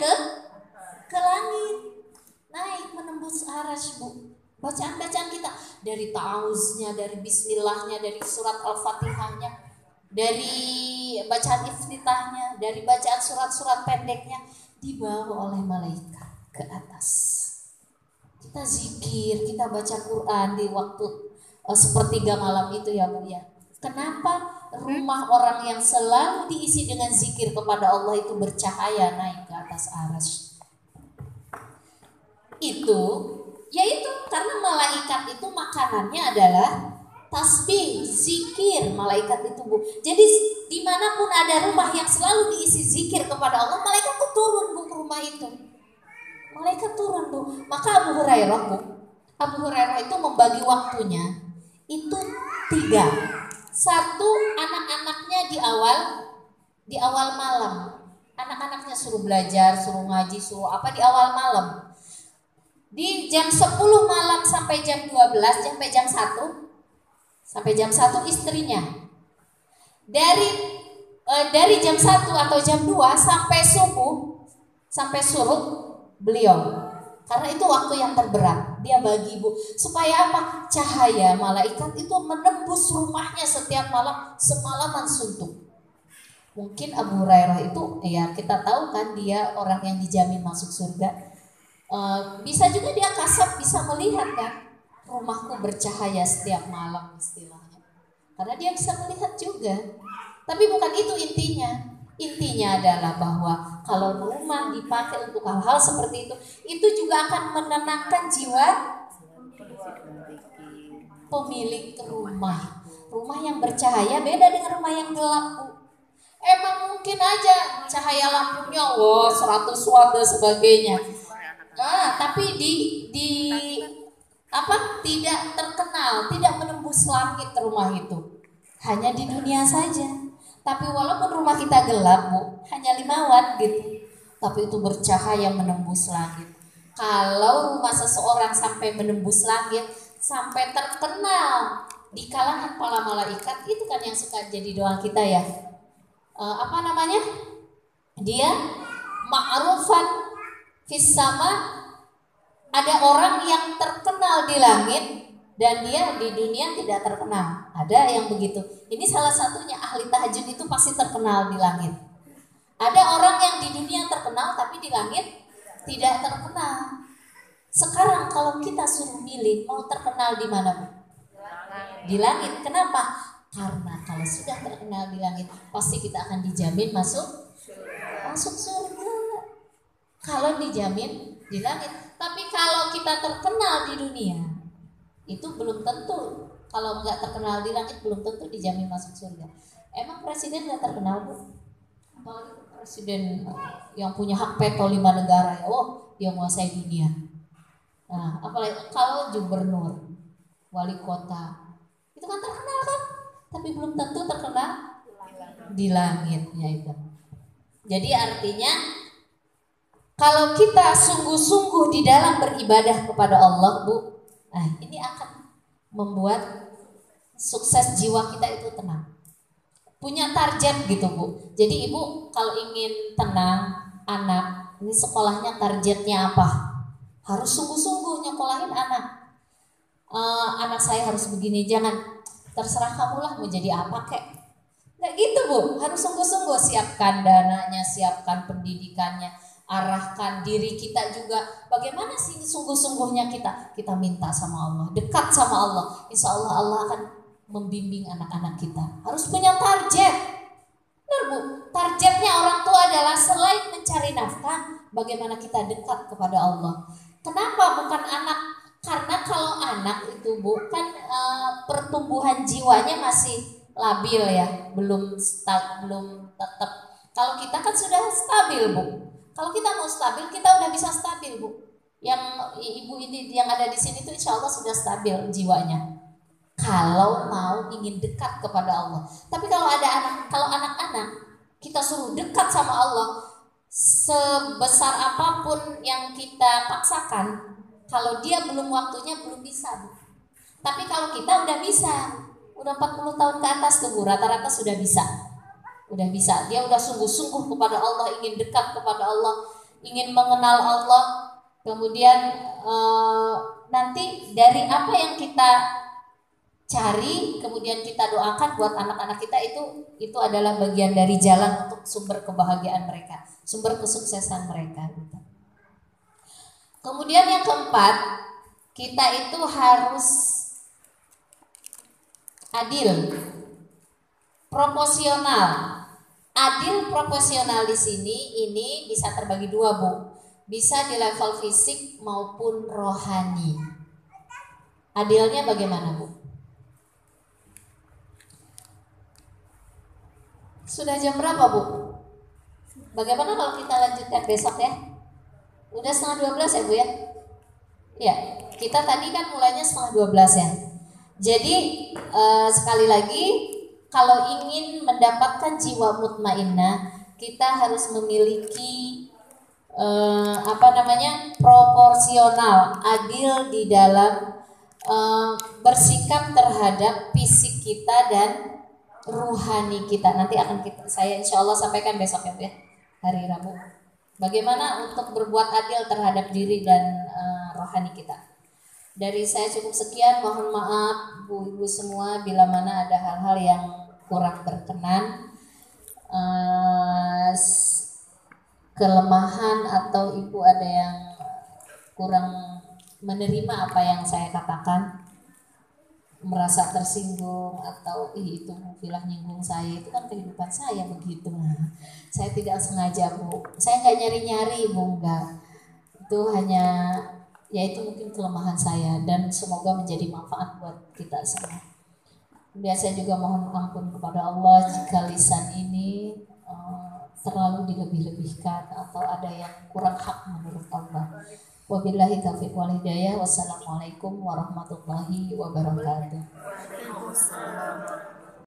ke langit, naik menembus arasy, Bu. Bacaan-bacaan kita dari ta'awuznya, dari bismillahnya, dari surat al-fatihahnya, dari bacaan iftitahnya, dari bacaan surat-surat pendeknya, dibawa oleh malaikat ke atas. Kita zikir, kita baca Quran di waktu sepertiga malam itu ya, Bu ya. Kenapa rumah orang yang selalu diisi dengan zikir kepada Allah itu bercahaya naik ke atas arasy? Itu yaitu karena malaikat itu makanannya adalah tasbih, zikir. Malaikat itu, Bu. Jadi dimanapun ada rumah yang selalu diisi zikir kepada Allah, malaikat itu turun, Bu, ke rumah itu. Malaikat turun, Bu. Maka Abu Hurairah, Bu, Abu Hurairah itu membagi waktunya itu 3. Satu, anak-anaknya di awal malam. Anak-anaknya suruh belajar, suruh ngaji, suruh apa di awal malam. Di jam 10 malam sampai jam 12, sampai jam 1. Sampai jam 1 istrinya. Dari jam 1 atau jam 2 sampai subuh, sampai surut beliau. Karena itu waktu yang terberat. Dia bagi, Bu. Supaya apa? Cahaya malaikat itu menembus rumahnya setiap malam, semalaman suntuk. Mungkin Abu Hurairah itu, ya kita tahu kan dia orang yang dijamin masuk surga. Bisa juga dia kasat, bisa melihat kan, rumahku bercahaya setiap malam istilahnya. Karena dia bisa melihat juga. Tapi bukan itu intinya. Intinya adalah bahwa kalau rumah dipakai untuk hal-hal seperti itu juga akan menenangkan jiwa pemilik rumah. Rumah yang bercahaya beda dengan rumah yang gelap, Bu. Emang mungkin aja cahaya lampunya 100 watt dan sebagainya. Tapi tidak terkenal, tidak menembus langit rumah itu. Hanya di dunia saja. Tapi walaupun rumah kita gelap, Bu, hanya 5 watt gitu, tapi itu bercahaya menembus langit. Kalau rumah seseorang sampai menembus langit, sampai terkenal di kalangan para malaikat, itu kan yang suka jadi doa kita ya. Dia ma'rufan fis sama, ada orang yang terkenal di langit dan dia di dunia tidak terkenal. Ada yang begitu. Ini salah satunya, ahli tahajud itu pasti terkenal di langit. Ada orang yang di dunia terkenal tapi di langit tidak terkenal. Sekarang kalau kita suruh milih mau terkenal di mana, Bu? Di langit. Kenapa? Karena kalau sudah terkenal di langit, pasti kita akan dijamin masuk surga. Kalau dijamin di langit. Tapi kalau kita terkenal di dunia, itu belum tentu. Kalau nggak terkenal di langit, belum tentu dijamin masuk surga. Emang presiden nggak terkenal, Bu? Apalagi presiden yang punya hak veto 5 negara, ya, oh dia menguasai dunia. Nah, apalagi kalau gubernur, wali kota, itu kan terkenal kan? Tapi belum tentu terkenal di langitnya itu. Jadi artinya kalau kita sungguh-sungguh di dalam beribadah kepada Allah, Bu, nah ini akan membuat sukses jiwa kita itu tenang. Punya target gitu, Bu. Jadi Ibu kalau ingin tenang anak, ini sekolahnya targetnya apa? Harus sungguh-sungguh nyekolahin anak. Anak saya harus begini, jangan terserah kamulah mau jadi apa kek. Nggak gitu, Bu. Harus sungguh-sungguh siapkan dananya, siapkan pendidikannya, arahkan diri kita juga. Bagaimana sih sungguh-sungguhnya kita minta sama Allah, dekat sama Allah. Insya Allah Allah akan membimbing anak-anak kita. Harus punya target. Benar, Bu. Targetnya orang tua adalah selain mencari nafkah, bagaimana kita dekat kepada Allah. Kenapa bukan anak? Karena kalau anak itu, Bu, kan pertumbuhan jiwanya masih labil ya, belum tetap. Kalau kita kan sudah stabil, Bu. Kalau kita mau stabil, kita udah bisa stabil, Bu. Yang ibu ini yang ada di sini tuh insya Allah sudah stabil jiwanya. Kalau mau ingin dekat kepada Allah. Tapi kalau anak-anak kita suruh dekat sama Allah, sebesar apapun yang kita paksakan, kalau dia belum waktunya belum bisa, Bu. Tapi kalau kita udah bisa, udah 40 tahun ke atas tuh, Bu, rata-rata sudah bisa. Udah bisa, dia udah sungguh-sungguh kepada Allah, ingin dekat kepada Allah, ingin mengenal Allah. Kemudian nanti dari apa yang kita cari, kemudian kita doakan buat anak-anak kita, itu adalah bagian dari jalan untuk sumber kebahagiaan mereka, sumber kesuksesan mereka gitu. Kemudian yang keempat, kita itu harus adil, proporsional. Adil proporsional di sini ini bisa terbagi dua, Bu. Bisa di level fisik maupun rohani. Adilnya bagaimana, Bu? Sudah jam berapa, Bu? Bagaimana kalau kita lanjutkan besok ya? Udah 11:30 ya, Bu ya? Ya, kita tadi kan mulainya 11:30 ya. Jadi sekali lagi, kalau ingin mendapatkan jiwa mutmainnah, kita harus memiliki proporsional, adil di dalam bersikap terhadap fisik kita dan ruhani kita. Nanti akan saya insya Allah sampaikan besok ya, Bu ya, hari Rabu. Bagaimana untuk berbuat adil terhadap diri dan rohani kita. Dari saya cukup sekian, mohon maaf Bu-ibu semua bila mana ada hal-hal yang kurang berkenan, kelemahan atau Ibu ada yang kurang menerima apa yang saya katakan, merasa tersinggung atau itu bilang nyinggung saya, itu kan kehidupan saya begitu. Saya tidak sengaja, Bu. Saya nggak nyari-nyari, Bu, enggak. Itu hanya ya itu mungkin kelemahan saya, dan semoga menjadi manfaat buat kita semua. Kemudian saya juga mohon ampun kepada Allah jika lisan ini terlalu dilebih-lebihkan atau ada yang kurang hak menurut Allah. Wabillahi taufiq wal hidayah. Wassalamualaikum warahmatullahi wabarakatuh.